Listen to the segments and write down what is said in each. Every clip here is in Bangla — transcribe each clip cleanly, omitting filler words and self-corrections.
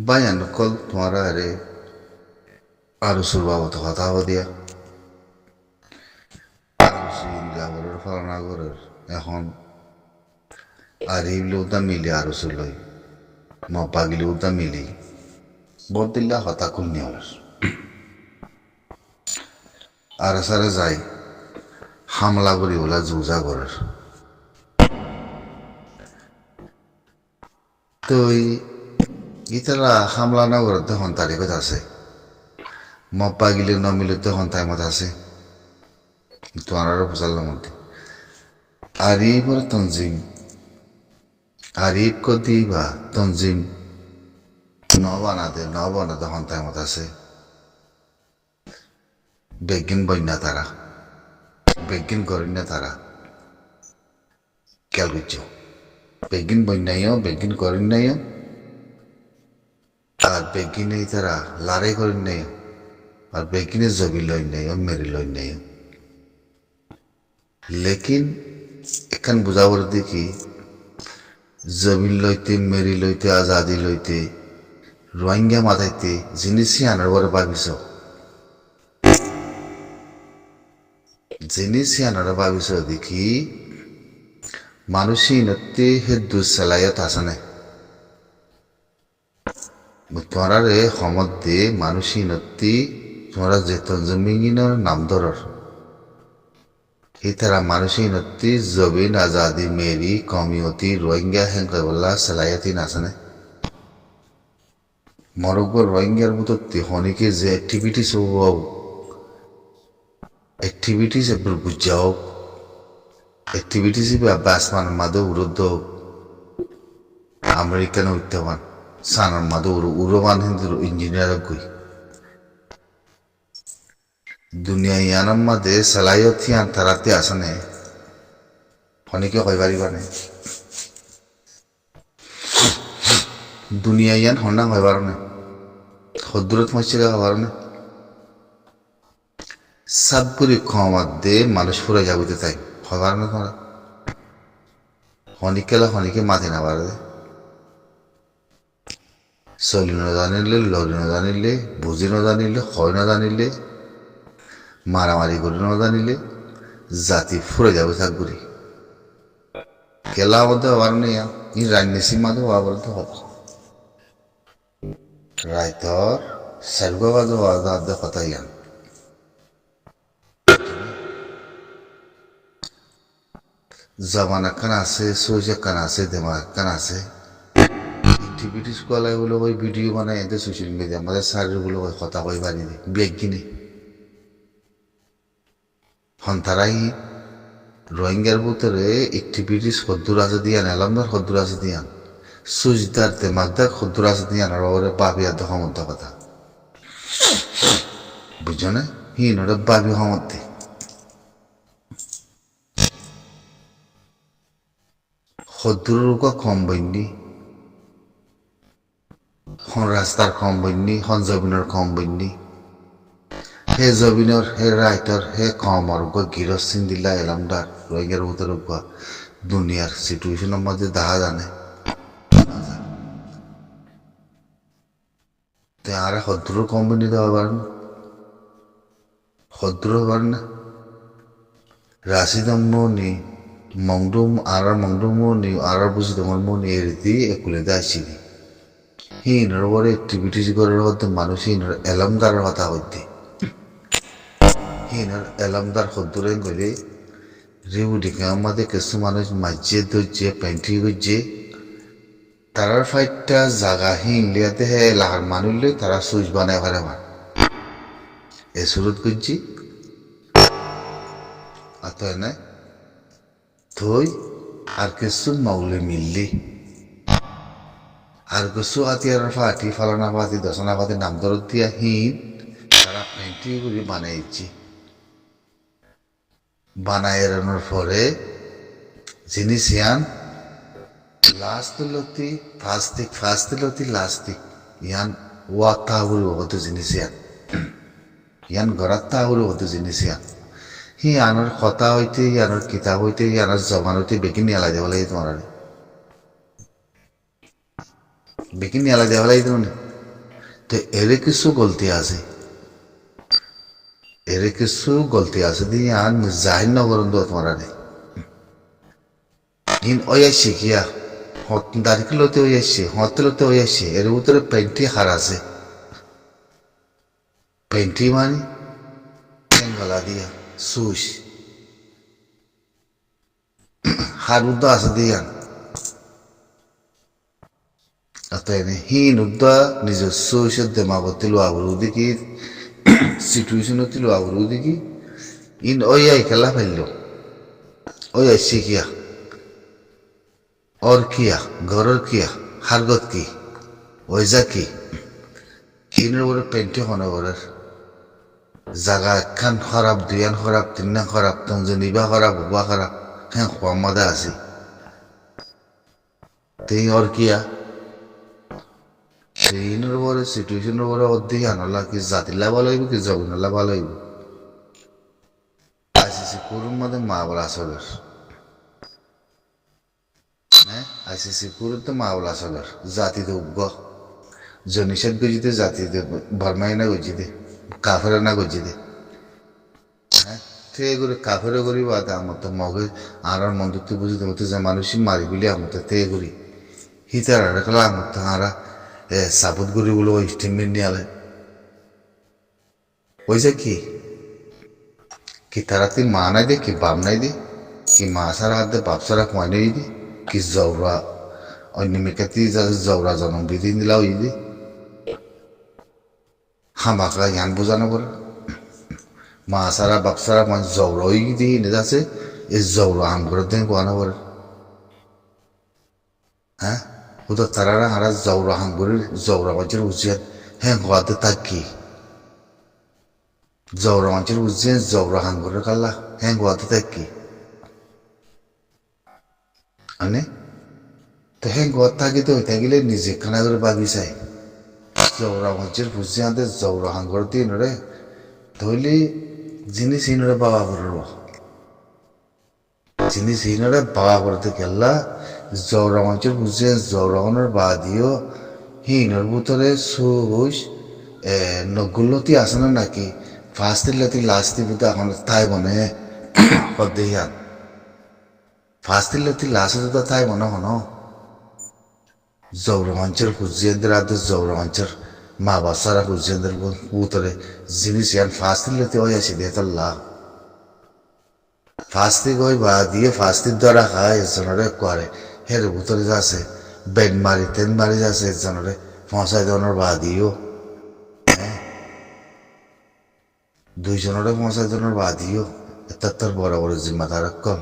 বায়ান কল তোমারা আরে আরো সুরবাবত কথা হব দিয়া লাভরের ফালানাগরের এখন আর ইবলে উদা মিলি আরো সুলই মপাগিলি উদা মিলি বদিল্লা হতা কুলনি আর সারে যাই হামলা করি ওলা জুজা করার তো ইতারা হামলা না করে তখন তারিখত আছে মপ্পা গিলে নমিলে তখন টাইমত আছে তোমার ফসলের মধ্যে আরিফের তঞ্জিম আরিফ কদি বা তঞ্জিম ন বানাতে তখন টাইমত আছে বেগিন বন্যা তারা বেগিন করেন না তারা খেয়াল করছো বেগিন বন্যাইও বেগিন করেন নাইও আর বেগিনে তারা লড়াই করেন নাই আর বেগিনে জবি লই নাই মেরি লই নাই লেকিন এখান বুঝাবার দেখি জমিন লইতে মেরি লইতে আজাদি লইতে রোহিঙ্গা মাথাইতে জিনিসই আনার পরে ভাবিস দেখি মানুষই নত্তে হে দুঃসালায়ত আছে না তোমরা রে সমত দে মানুষই নত্তি তোমরা যে তঞ্জমিনের নাম ধরর ইতারা মানুষই নত্তি জবিন আজাদি মেরি কমিউনিটি রোহিঙ্গা হেঙ্কা সালায়াতি নাচনে মরক্কোর রোহিঙ্গার মতো হনিকে যে অ্যাক্টিভিটিস হব অ্যাক্টিভিটিস এবার বুঝাও অ্যাক্টিভিটিস বাসমান মাদো উরুদ্ধ আমেরিকান উত্তামান সানার মাদো উরোমান হিন্দু ইঞ্জিনিয়ার গই দুনিয়া ইয়ানার মাঝে সালায়ত ইয়ান তারাতে আসনে হনিকে কইবারি বানে দুনিয়া ইয়ান হন্ডাং হইবার না হদ্দুরত মসজিদে হবার না সাবগুরি ক্ষমাত দে মানুষ ফুরে যাবিতে তাই হবার না তোমরা হনিকেলা হনিকে মাথে না পারে চলি নজানিলে লড়ি নজানিলে বুঝি নজানিলে হয় নজানিলে মারামারি করে নজানিলে জাতি ফুরে যাবে থাকবুরি কেলা মধ্যে হবার নেই ই রাজনীতি মাঝে হওয়া বলতে হবে রায়তর সার্গবাদ হওয়া কথা ইয়ান জমানা কান আছে সোজা কান আছে দেমাগ কান আছে অ্যাক্টিভিটিস কলাই বলে ওই ভিডিও বানাই এতে সোশ্যাল মিডিয়া আমাদের স্যারের বলে ওই কথা কই বাড়ি দে বেগ কিনে হন্তারাই রোহিঙ্গার ভিতরে অ্যাক্টিভিটিস খদ্দুর আছে দিয়ান এলামদার খদ্দুর আছে দিয়ান সুজদার দেমাগদার খদ্দুর আছে দিয়ান আর ওরে বাবিয়ার দহমন্ত কথা বুঝছো না হিন ওরা বাবি হমতে খদ্দুরের উকা কম বইনি হন রাস্তার কম বইনি হন জমিনের কম বইনি হে জমিনের হে রাইটর হে কমর উকা গিরস সিন্দিল্লা এলামদার রোহিঙ্গার ভিতরে উকা দুনিয়ার সিচুয়েশনের মধ্যে দেখা জানে তে আরে খদ্দুরের কম বইনি দেওয়া পারেন খদ্দুরও পারেন না রাশিদম মনি মংডুম আর মংডুম মনি আর বুঝি তোমার মনি এর দিয়ে একুলে দাসিনি হিনর বড় অ্যাক্টিভিটিস করার মধ্যে মানুষ হিনর এলামদারের কথা হইতে হিনর এলামদার খদ্দুরে গলে রেউ দিকে আমাদের কিছু মানুষ মাঝে ধরছে প্যান্টি করছে তারার ফাইটটা জাগা হিনলিয়াতে হে লাহার মানুষলে তারা সুইচ বানায় পারে মান এ সুরত করছি আত না থই আর কিছু মাউলে মিললি আর কিছু আতিয়ার ফাটি ফালানা ফাটি দশনা ফাটি নাম দরদ দিয়া হিন তারা প্যান্টি করে বানাইছি বানায় এড়ানোর পরে জিনিস ইয়ান লাস্ট লতি ফাস্ট লাস্ট ইয়ান ওয়া তাহলে হতো জিনিস ইয়ান ঘরাত তাহলে হতো জিনিস হি আনার কথা হইতে আনার কিতাব হইতে আনার জবান হইতে বেকিন নিয়ে দেওয়া লাগে তোমার বেকিন নিয়ে দেওয়া লাগে তোমার তো এর কিছু গলতি আছে দি আর জাহির নগরন দো তোমারা নেই ইন ওই শিখিয়া দাঁড়িয়ে লতে ওই আসছে হতে লতে ওই আসছে এর ভিতরে পেন্টি হার আছে পেন্টি মানে গলা দিয়া সুস হার উদ্দ আছে দিয়ান Atene hin udda নিজস্ব দেমাগতে লো আবরুদি কি সিচুয়েশনতে লো আবরুদি কি ইন ওই খেলা ফেললো ওই শিখিয়া और किया घरर किया हारगत की ওইজা কি ইনের উপরে পেন্টি হনে করে জাগা একখান খারাপ দুইয়ান খারাপ তিনখান খারাপ তঞ্জনিবা খারাপ হুবা খারাপ হ্যাঁ মাদা আছি তেই और किया সেইনের উপরে সিচুয়েশনের উপরে অর্ধেক আনলা কি জাতিলা ভালো হইব কি জগনালা ভালো হইব আইসিসি পুরুর মধ্যে মা বলা চলের হ্যাঁ আইসিসি পুরুর তো মা বলা চলের জাতিতে উগ্গ জনিষেধ গজিতে জাতিতে বর্মাই না গজিতে কাফেরা না গজিতে হ্যাঁ তে করে কাফেরা করি বা আমার তো মগে আর মন্দুত্ব বুঝিতে মতো যে মানুষই মারি বলি আমার তো তে করি হিতার রাখলা আমার তো আরা সাপোর্ট করি বলে ওই স্টেটমেন্ট নিয়ে আলে ওই যে কি তারা তুই মা নাই দে কি বাপ নাই দে কি মা সারা হাত দে বাপ সারা কয় নাই দে কি জৌরা অন্য মেকাতি জৌরা জনম বিধি দিলা ওই দে হামাকা জ্ঞান বোঝানো করে মা সারা বাপ সারা মানে জৌরা ওই দিয়ে এনে যাচ্ছে এই জৌরা আম করে দেন কোয়ানো করে হ্যাঁ ওটা তারা হারা জৌরা হাম করে জৌরা বাচ্চার উচিত হ্যাঁ গোয়াতে থাকি জৌরা মানুষের উচিত জৌরা হাম করে কাল্লা হ্যাঁ গোয়াতে থাকি মানে তো হ্যাঁ গোয়া থাকি তো থাকিলে নিজে খানা করে ভাবি চাই জৌরা মানুষের বুঝে আনতে জৌরা হাম করে দিয়ে নরে ধরলে জিনিস ইনরে বাবা করব জিনিস ইনরে বাবা করতে গেলা জৌরা মানুষের বুঝে জৌরাগনের বা দিও হিনর ভিতরে সুস নগুলতি আছে না নাকি ফার্স্টের লাতি লাস্টে বুঝতে এখন তাই মনে দেহান ফার্স্টের লাতি লাস্টে তো তাই মনে হন জৌরা মানুষের বুঝিয়েন্দ্র আদে জৌরা মানুষের মা বাচ্চারা বুঝিয়েন্দ্র ভিতরে জিনিস ইয়ান ফার্স্টের লাতি ওই আছে দেহতাল্লাহ ফার্স্টে গই বা দিয়ে ফার্স্টের দ্বারা খায় এজনরে করে হের ভিতরে যাচ্ছে বেন মারি তেন মারি যাচ্ছে এজনরে পৌঁছাই দেওয়ানোর বা দিও হ্যাঁ দুইজনরে পৌঁছাই দেওয়ানোর বা দিও এটা তোর বড় বড় জিম্মাদার কল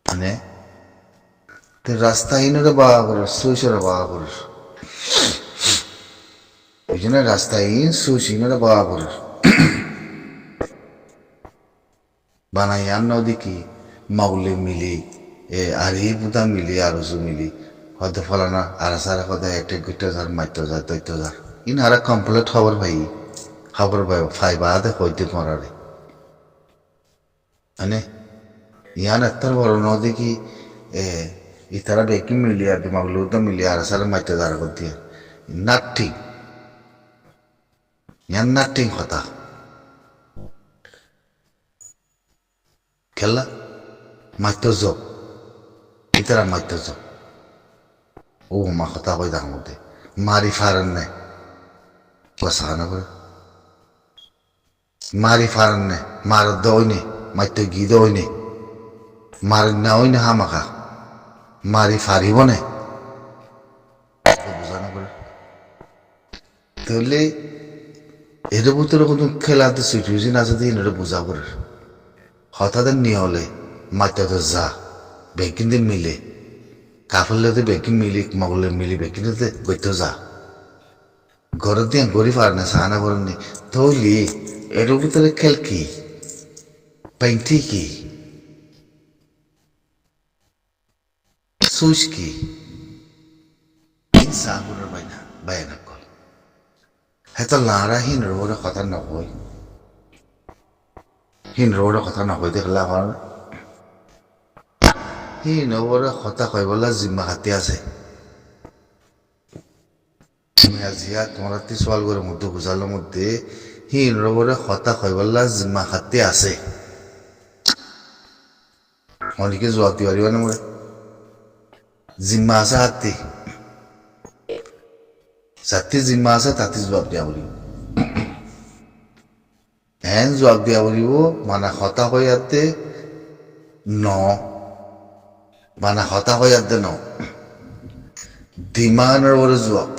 মানে তুই রাস্তাহীনরে বাবা করিস সুইসরে বাবা করিস ওই জন্য রাস্তাহীন সুইসহীনরে বাবা করিস বানাই আর নদী কি মাউলে মিলি আর এই বুধা মিলি আর উজু মিলি হয়তো ফলানা আর সারা কথা একটা গুটা যার মাইতো যার দৈত্য যার ইন আর কমপ্লিট খবর ভাই ফাইবা দে হইতে মরারে মানে ইয়ান এত্তর বড় নদী কি ইতারা বেকি মিলি আর মাউলে উদা মিলি আর সারা মাইতো যার করতে নাথিং ইয়ান নাথিং কথা খেলা মাইতো যোগ ইতারা মাইতো যোগ ও মা কথা কই তার মধ্যে মারি ফারেন নে বসানো করে মারি ফারেন নে মার দইনে মাইতো গি দইনে মার না ওইনে হামাকা মারি ফারিব নে বোঝানো করে তাহলে এর ভিতরে কোনো খেলাতে সিচুয়েশন আছে দিয়ে এটা বোঝা করে হঠাৎ নিয়ে হলে মাইতো যা বেকিন দিয়ে মিলে কাফেরলেতে বেকিং মিলি মগলে মিলি বেকিনতে গইতো যা ঘর দিয়ে গড়ি পার না সাহানা করেন নি তৈলি এর ভিতরে খেল কি পেন্টি কি সুইচ কি সাগুরের বাইনা কল হয়তো লারা হিন রোডের কথা নকই হিন রোডের কথা নকই দেখলা আমার সি নবরে কথা কয় বলা জিম্মা হাতি আছে জিয়া তোমার সোয়াল করে মধ্যে বুঝালোর মধ্যে হিন রবরে হতা হইবল্লা জিম্মা খাতে আছে অনেকে জবাব দিতে পারিবা না মরে জিম্মা আছে হাতে যাতে জিম্মা আছে তাতে জবাব দিয়া বলিব হ্যাঁ জবাব দিয়া বলিব মানে হতা হয়ে যাতে ন মানে হতা হয়ে যাতে ন দিমানের ওরে জবাব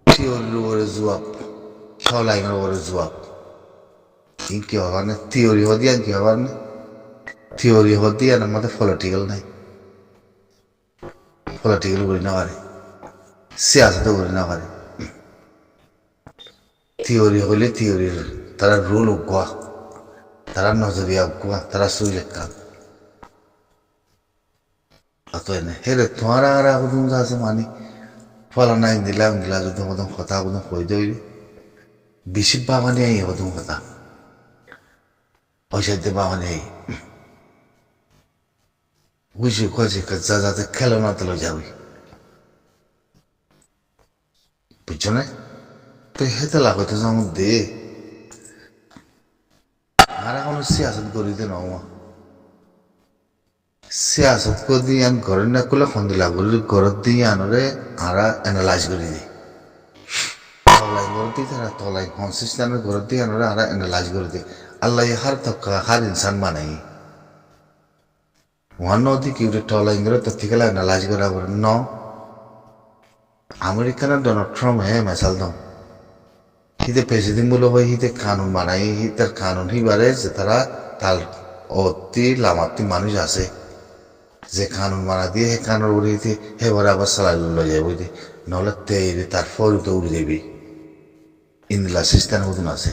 থিওরির ওরে জবাব লাইনের ওরে জবাব কি হবার না থিওরি হদিয়া কি হবার না থিওরি হদিয়া আমাদের পলিটিক্যাল নাই পলিটিক্যাল করি না পারে সিয়াসত করি না পারে থিওরি হইলে থিওরির তারা রুল উগোয়া তারা নজরিয়া উগোয়া তারা সুই লেখা অত এনে হেরে তোমার আর আগুন আছে মানি ফলানা দিলা যদি হদম কথা হদম কই দই বেশি বাগানে আই হদম কথা পয়সাতে বাগানে আই বুঝি কয়েছে যা যাতে খেলনা তো যাবি বুঝছো না তো হেতে লাগতো যেমন দে আর কোনো সিয়াসত করি দে না সিয়াসত করে দিয়ে আন ঘরের না করলে সন্দিলা করলে ঘরত দিয়ে আনরে আরা এনালাইজ করে দিই তলাই ঘর দিয়ে তারা তলাই কনসিস্টেন্ট ঘর দিয়ে আনরে আরা এনালাইজ করে দিই আল্লাহ হার তক্কা হার ইনসান বানাই ওয়ান নদী কি তলাই ঘরে তো ঠিক এনালাইজ করা বলে ন আমেরিকান ডোনাল্ড ট্রাম্প হে মেসাল দম হিতে প্রেসিডেন্ট বলে হয় হিতে কানুন বানাই হিতার কানুন হিবারে যে তারা তার অতি লামাতি মানুষ আছে যে কানুন মানা দিয়ে হে কানুন উড়ে দিতে হে ভরে আবার সালাই লই যাবে বুঝতে নহলে তেরে তার ফরুতে উড়ে যাবি ইন্দিলা সিস্টেম মতন আছে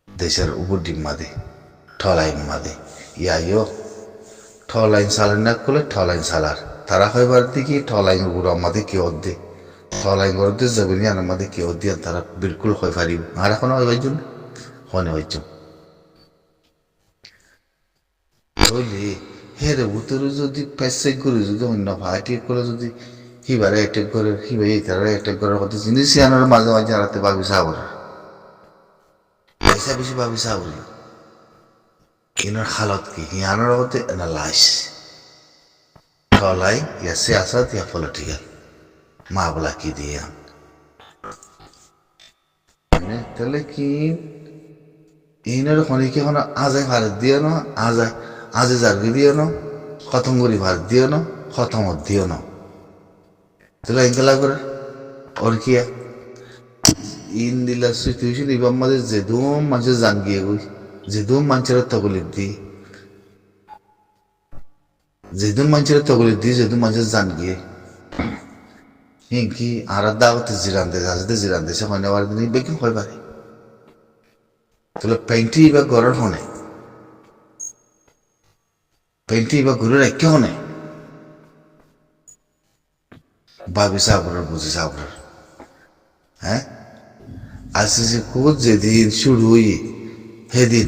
দেশের উপর ডিম মাদে ঠলাইন মাদে ইয়াইও ঠলাইন সালার না করলে ঠলাইন সালার তারা হইবার দিকে ঠলাইন উপর আমাদের কেউ দে ঠলাইন করতে যাবেন আমাদের কেউ দিয়ে তারা বিলকুল হয়ে পারিব আর এখন হইবার জন্য হনে হইছ বলি হেরে উত্তরে যদি প্যাসেজ করে যদি অন্য পার্টি করে যদি হিবারে অ্যাটেক করে হিবাই তারা অ্যাটেক করার কথা জিনিস আনার মাঝে মাঝে হারাতে পাবি সাবর পয়সা বেশি পাবি সাবরি ইনার হালত কি হিয়ানোর হতে এনালাইজ ঠলাই ইয়া সিয়াসত ইয়া পলিটিক্যাল মা বলা কি দিয়ে তাহলে কি ইনার খনিকে এখন আজাই ভারত দিয়ে না আজে জার্গি দিও না খতম করি ভাত দিও না খতমত দিও না তাহলে এগুলা করে ওর কি ইন দিলা সিচুয়েশন ইবাম মাঝে যেদুম মাঝে জান গিয়ে গই যেদুম মানুষের তগলিত দি যেদুম মানুষের তগলিত দি যেদুম মানুষের জান গিয়ে হিংকি আর দাওতে জিরান্দে যাতে জিরান্দে সে হয় নেওয়ার দিন বেকিং হয় পারে তাহলে পেন্টি বা গড়ের হনে পেন্টি বা ঘুরে রেখে হনে ভাবি সাবরার বুঝি সাবরার হ্যাঁ আসিসে খুব যেদিন শুরু হই সেদিন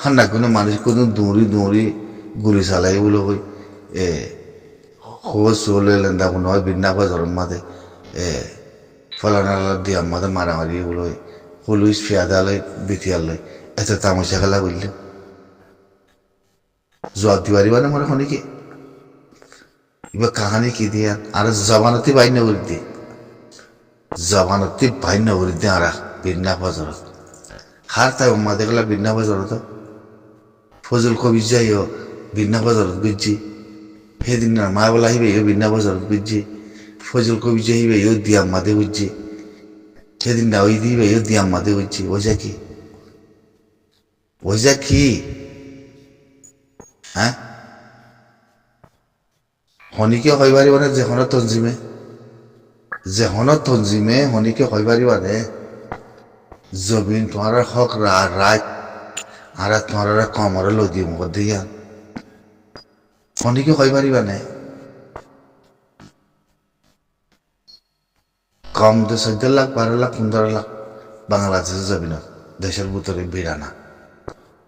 হান্না কোনো মানুষ কোনো দৌড়ি গুলি চালাই বলে হই খোঁজ চলে লেন্দা কোনো হয় বিনা বাজার মাঝে ফলানা দিয়ে আমাদের মারামারি বলে পুলিশ ফিয়াদালয় বিটিয়ালয় এত তামাশা খেলা বললে জবাব দিবারি মানে মনে হয় কি এবার কাহানি কি দিয়ে আর জবানতি বাইন্য করে দিয়ে জবানতি বাইন্য করে দিয়ে আর বিনা বাজারত হার তাই মাদে গেলা বিনা বাজারত ফজল কবি যাইও বিনা বাজারত বুঝছি সেদিন মা বলা আহিবে ইও বিনা বাজারত বুঝছি ফজল কবি যাইবে ইও দিয়াম মাদে বুঝছি সেদিন না ওই দিবে ইও দিয়াম মাদে বুঝছি ওইজা কি হ্যাঁ হনিকে হয় পারিব না যেখনো তঞ্জিমে হনিকে হয় পারিব নে জবিন তোমার হক রাত আর তোমার কমর লদি মুখ দিয়া হনিকে হয় পারিবা নে কম 14 লাখ 12 লাখ 15 লাখ বাংলাদেশে জবিন দেশের ভিতরে বিরানা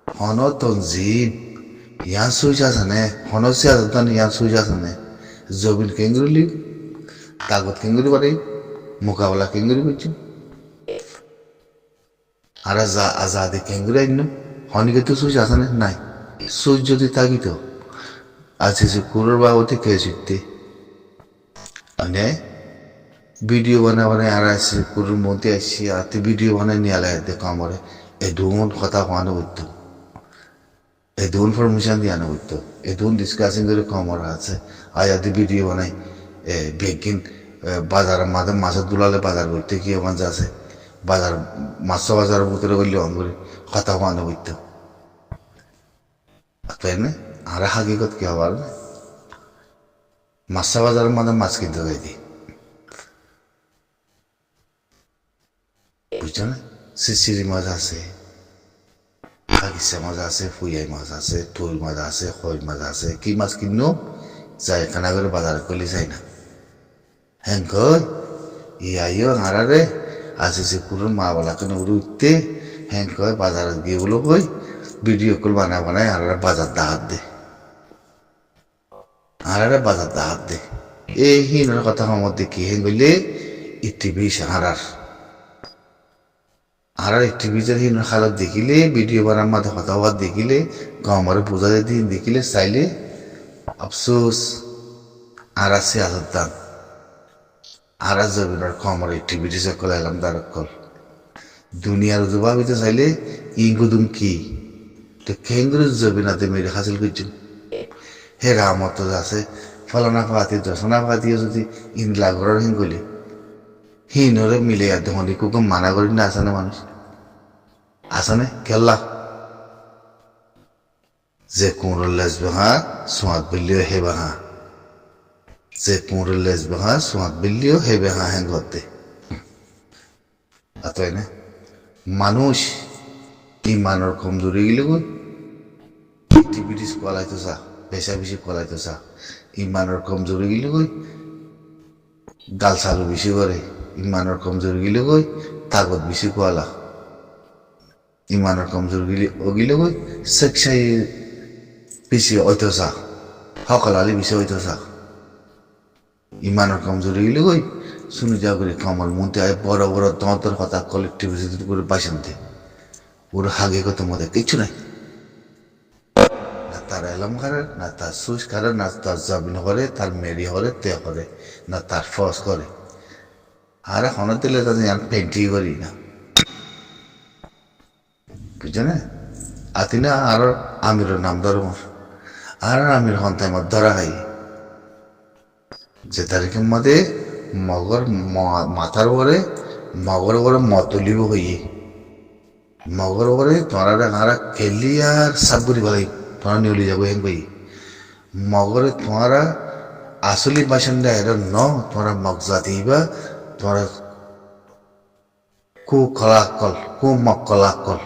হন তঞ্জিম ইয়ান সুইচ আছে নে হন সিয়াসতান ইয়ান সুইচ আছে নে জবিন কেঙ্গুলি তাগত কেঙ্গুরি পারে মোকাবেলা কেঙ্গুরি করছি আর আজাদি কেঙ্গুরি আইন হনিকে তো সুইচ আছে না নাই সুইচ যদি থাকি তো আছে সে কুরোর বাবতে কে শিখতে মানে ভিডিও বানাবানে আর আসছে কুরুর মধ্যে আসছি আর ভিডিও বানাই নিয়ে আলাই দেখো আমার এই দুন কথা কোয়ানো হইতো এই দুন ফরমেশন দিয়ে আনা হইতো এই দুন ডিসকাসিং করে কমর আছে আর যদি ভিডিও বানাই বেগিন বাজারের মাঝে মাছের দুলালে বাজার করতে কি আমার আছে বাজার মাছ বাজারের ভিতরে বললে অন করে কথা কোয়ানো হইতো তাই না আর হাকিকত কি হবার মাছ বাজারের মাঝে মাছ কিনতে যাই দিই বুঝছো না সিসিরি মাছ আছে হাগিসা মাছ আছে ফুয়াই মাছ আছে থই মাছ আছে খই মাছ আছে কি মাছ কিনো যায় খানা করে বাজার করলে যাই না হ্যাঁ কই আইও হারারে আছে সে পুরো মা বলা কেন উঠতে হ্যাঁ কয় বাজারে গিয়ে বলো কই ভিডিও কল বানায় হারারে বাজার দাহাত দে হারারে বাজার দাহাত দে এই হিনের কথা আমার দেখি হ্যাঁ গইলে টিভি হারার আর টিভিতে হিন খারাপ দেখিলে ভিডিও বানার মাঝে কথা হওয়ার দেখিলে আমার বোঝা দিন দেখিলে চাইলে আফসোস আর আছে আজাদ দান আর জবিনার কমর টিভিটি সকল এলাম তার কল দুনিয়ার জবাবিতে চাইলে ইঙ্গুদুম কি তো খেঙ্গুর জবিনাতে মেরে হাসিল করছেন হে রামত আছে ফলানা ফাতি দশনা ফাতিও যদি ইন লাগর হিঙ্গুলি হিনরে মিলে আর দেখুন কুকুম মানা করি না আসানে মানুষ আসানে খেললা যে কুমড়োর লেস বাহা সোয়াদ বিল্লিও হে বাহা যে কুমড়োর লেস বাহা সোয়াদ বিল্লিও হে বাহা হ্যাঁ করতে তাই না মানুষ ইমানের কমজোরি গেলে গই টিভিটিস কলাইতো চা বেশা বেশি কলাইতো চা ইমানের কমজোরি গেলে গই গাল চালু বেশি করে ইমানের কমজোর গিলে গই তাগত বেশি কোয়ালা ইমানের কমজোর গিলে গই সেক্সাই বেশি ঐতসা সকল আলি বেশি ঐতসা ইমানের কমজোর গিলে গই শুনে যা করে কমল মনতে আয় বড় বড় দন্তর কথা কলেক্টিভিটি করে বাসনতে ওর হাগে কত মধ্যে কিছু নাই না তার এলাম করে না তার সুইচ করে না তার জামিন করে তার মেরি হরে তে করে না তার ফস করে আর এখন দিলে তাদের পেন্টি করি না বুঝছো না আতি না আর আমিরের নাম ধরো আর আমির হন্তায় মত ধরা হয় যে তারিখের মধ্যে মগর মাথার উপরে মগর উপরে মতলিব হইয়ে মগর উপরে তোরা হারা খেলি আর সাবগুড়ি ভালাই তোরা নিয়ে যাবো হেন ভাই মগরে তোরা আসলি বাসিন্দা এর ন তোরা মগজা দিবা তোরা কু কলাকল কু মকলাকল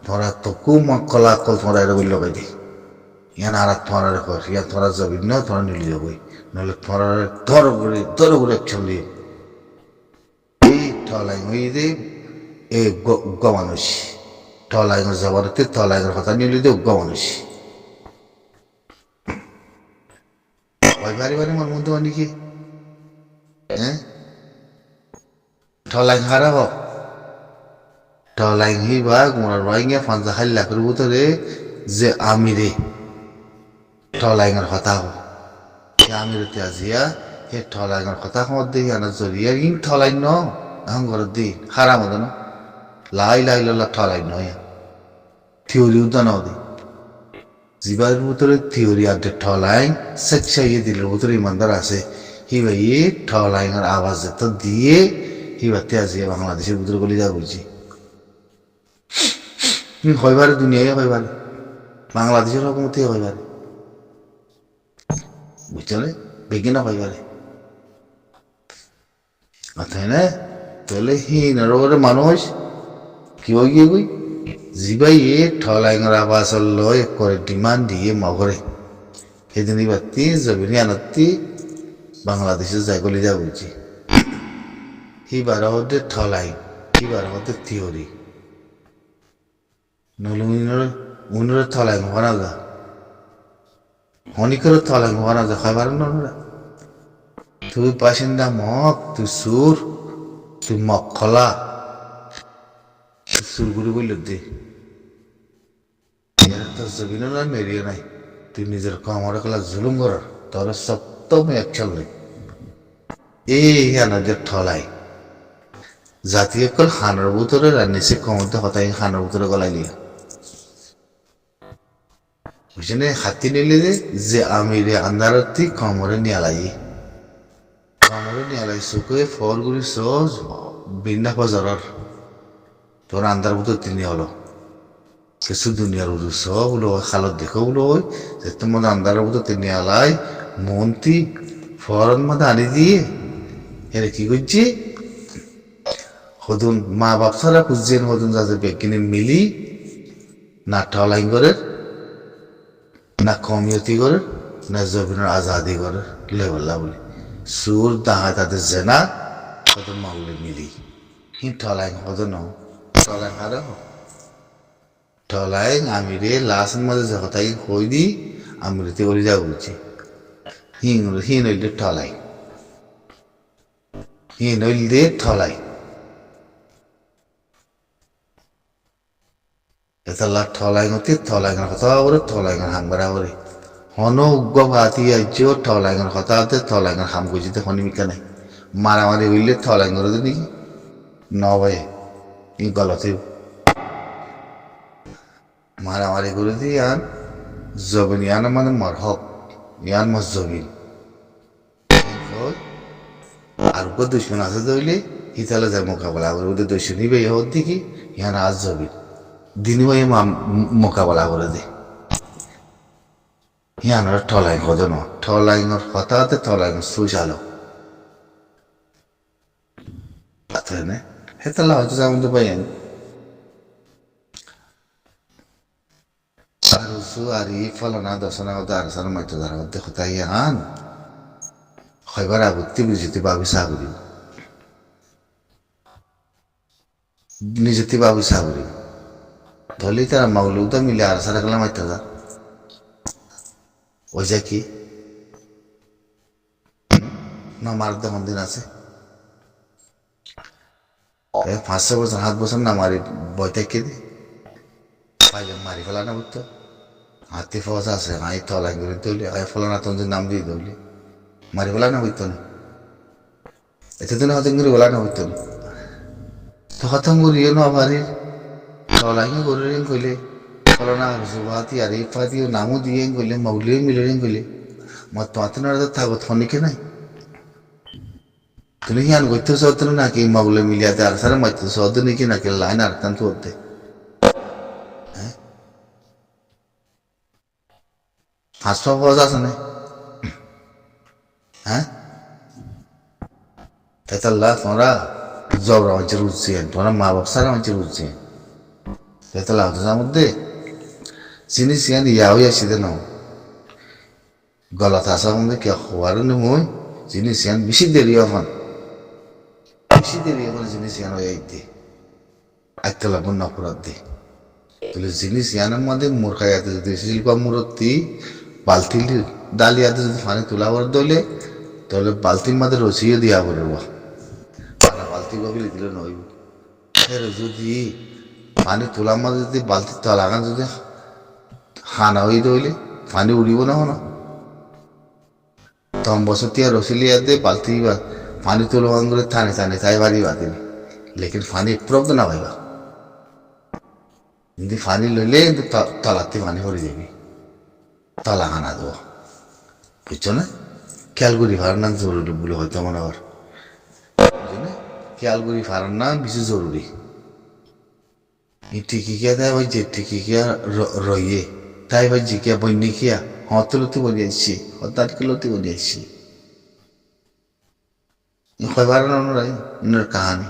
তোরা তো কু মকলাকল তোরা এর বই লগাই দি ইয়ান আর তোরা কর ইয়া তোরা যাবি না তোরা নিয়ে যাবই নাহলে তোরা ধর করে একশন দিয়ে এই ঠলাই হয়ে দে এ মানুষ ঠলাই যাবারতে ঠলাই কথা নিয়ে দে মানুষ ওই বাড়ি বাড়ি আমার মধ্যে অনেকে হ্যাঁ ঠলাই হারাব ঠলাই হিবা গুণার রোহিঙ্গা 50,000,000 ভিতরে যে আমিরে ঠলাইঙের কথা হো আমিরে আজিয়া সে ঠলাইঙের কথা হত দেখি আনার জরিয়া ইন ঠলাই ন এখন ঘর দি হারাম হতো না লাই ঠলাই নয় থিওরি উদান দি জীবার ভিতরে থিওরি আর ঠলাই সেকশাইয়ে দিলের ভিতরে ইমানদার আছে হিবা ই ঠলাইঙের আওয়াজ তো দিয়ে হিবাতে আজিয়া বাংলাদেশের ভিতরে গলি যা বলছি হইবারে দুনিয়ায় হইবারে বাংলাদেশের হকমতে হইবারে বুঝলে বেগিনা হইবারে তাই না তাহলে হিনার ওপরে মানুষ কি হয়ে গিয়ে গই জিবাই এ ঠলাইঙের আবাস লয় করে ডিমান্ড দিয়ে মগরে সেদিন বাতি জবিনী আনতি বাংলাদেশে যাই গলি যা বলছি হিবার হতে ঠলাই হিবার হতে থিওরি নইলে উনরে ঠলাই হনা যা হনিকের ঠলাই হনা যা খাইবার না তুই বাসিন্দা মগ, তুই সুর, তুই মক্খলা, সুর গুড়ি বলল দে তোর জমিনও নাই মেরিও নাই, তুই নিজের কামড়ে কলা জুলুম করার তোর সপ্তম এক চললে এই হানাদের ঠলাই জাতীয় কল হানার ভিতরে রান্নিছে কমতে হতাই হানার ভিতরে গলাই লিয়া বুঝছেন হাতি নিলে যে আমি রে আন্দারতি কমরে নিয়ালাই চোখে ফল গুলি সহজ বিন্না বাজার তোর আন্দার ভিতর তিনি হলো কিছু দুনিয়ার উদু সব হলো খালত দেখো হলো যে তোমার আন্দারের ভিতর তিনি আলাই মন্ত্রী ফরন মধ্যে আনি দিয়ে এর কি করছি হদুন মা বাপ ছাড়া খুঁজছেন হদুন যাতে বেগিনে মিলি না ঠলাই করে না কমিয়তি করে না জমিনের আজাদি করে লেবল্লা বলি সুর দাহা তাদের জেনা হদুন মাউলি মিলি হি ঠলাই হদুন ঠলাই হারা ঠলাই আমি রে লাস্টের মধ্যে যখন হই দি আমি রেতে করে যা বলছি হি নইলে ঠলাই হি নইলে ঠলাই এতলা ঠলাই গতি ঠলাই কথা বলে ঠলাই হামবারা বলে হন উগ্র ভাতি আইছো ঠলাই কথা হতে ঠলাই হাম গুজিতে হনিমিকা নাই মারামারি হইলে ঠলাই করে নাকি নয় ই গলতে মারামারি করে দি ইয়ান জবিন ইয়ান মানে মরহক ইয়ান মস জবিন আর উপর দুশ্মন আছে ধরলে হিতালে যায় মোকাবেলা করে ওদের দুশ্মন নিবে হর দিকে ইয়ান আজ জবিন দিনই মোকাবেলা করে দে ইয়ানোর ঠলাই হদন ঠলাইঙর হঠাৎ ঠলাইঙ সুইসালো হেতালা হয়তো যেমন তো পাই আর ই ফলনা দশনা আর সার মাইতো ধারা দেখো তাই আন হয়বার আগুতি বুঝিতে বাবি সাগরি নিজেতে বাবি সাগরি ধরলেই তারা মাউলুদা মিলে আর সারা গেলাম মাইতো যা ওই যা কি না মার দেখন দিন আছে 5-6 বছর 7 বছর না মারি বইতে কে দি পাইলে মারি ফেলা না বুঝতো হাতি ফস আছে আই তলাই করে তুলি আই ফলানা তঞ্জের নাম দিয়ে দৌলি মারি ফেলা না বুঝতো না এতে দিন হতে করে বলা না বুঝতো না তো হতম করিয়ে না মারি তলাই করে কইলে ফলানা জুবাতি আর এই ফাতিও নামও দিয়ে কইলে মাউলিও মিলে কইলে মত তোমাতে না থাকো থনিকে নাই তুমি হিয়ান গইতে সদন নাকি মাগুলে মিলিয়াতে আর সারা মাইতে সদন নাকি নাকি লাইন আর কান তো হতে হাসপা পাওয়া যাচ্ছে না হ্যাঁ তেতাল্লা তোমরা জবরা অঞ্চল উঠছে তোমরা মা বাপ সারা অঞ্চল উঠছে তেতাল্লা হতো যার মধ্যে জিনিস ইয়ান ইয়া হয়ে আসিতে ন গলত আসার মধ্যে কে হওয়ার নয় জিনিস ইয়ান বেশি দেরি হন বেশি দেরি এখন জিনিস ইয়ান হয়ে আইতে আইতে লাগবো নপরাধ দে তাহলে জিনিস ইয়ানের মধ্যে মূর্খাইয়াতে যদি শিল্প মূর্তি বালতির ডালিয়াতে যদি পানি তোলা করে দলে তাহলে বালতির মধ্যে রসিয়ে দিয়া পড়ব বালতি গভীর দিলে নইব যদি পানি তোলার মধ্যে যদি বালতির তলাগান যদি হানা হয়ে দইলে পানি উড়িব না হন তখন বসতিয়া রসি লিয়া দে বালতি পানি তোলবান করে টানে টানে তাই বাড়ি বাতিল লেকিন পানি প্রব্দ না ভাইবা যদি পানি লইলে কিন্তু তলাতে পানি ভরে যাবি তলা হানা দেবো বুঝছো না খেয়াল করি ফারার নাম জরুরি বলে হয়তো মনে আবার বুঝছো না খেয়াল করি ফারার নাম বেশি জরুরি টিকিকিয়া তাই ভাই যে টিকিকিয়া রইয়ে তাই ভাই জিকিয়া বন্যি খিয়া হতলতি বলে আসছি হতাটকেলতি বলে আসছি কয়বার নয় কাহানি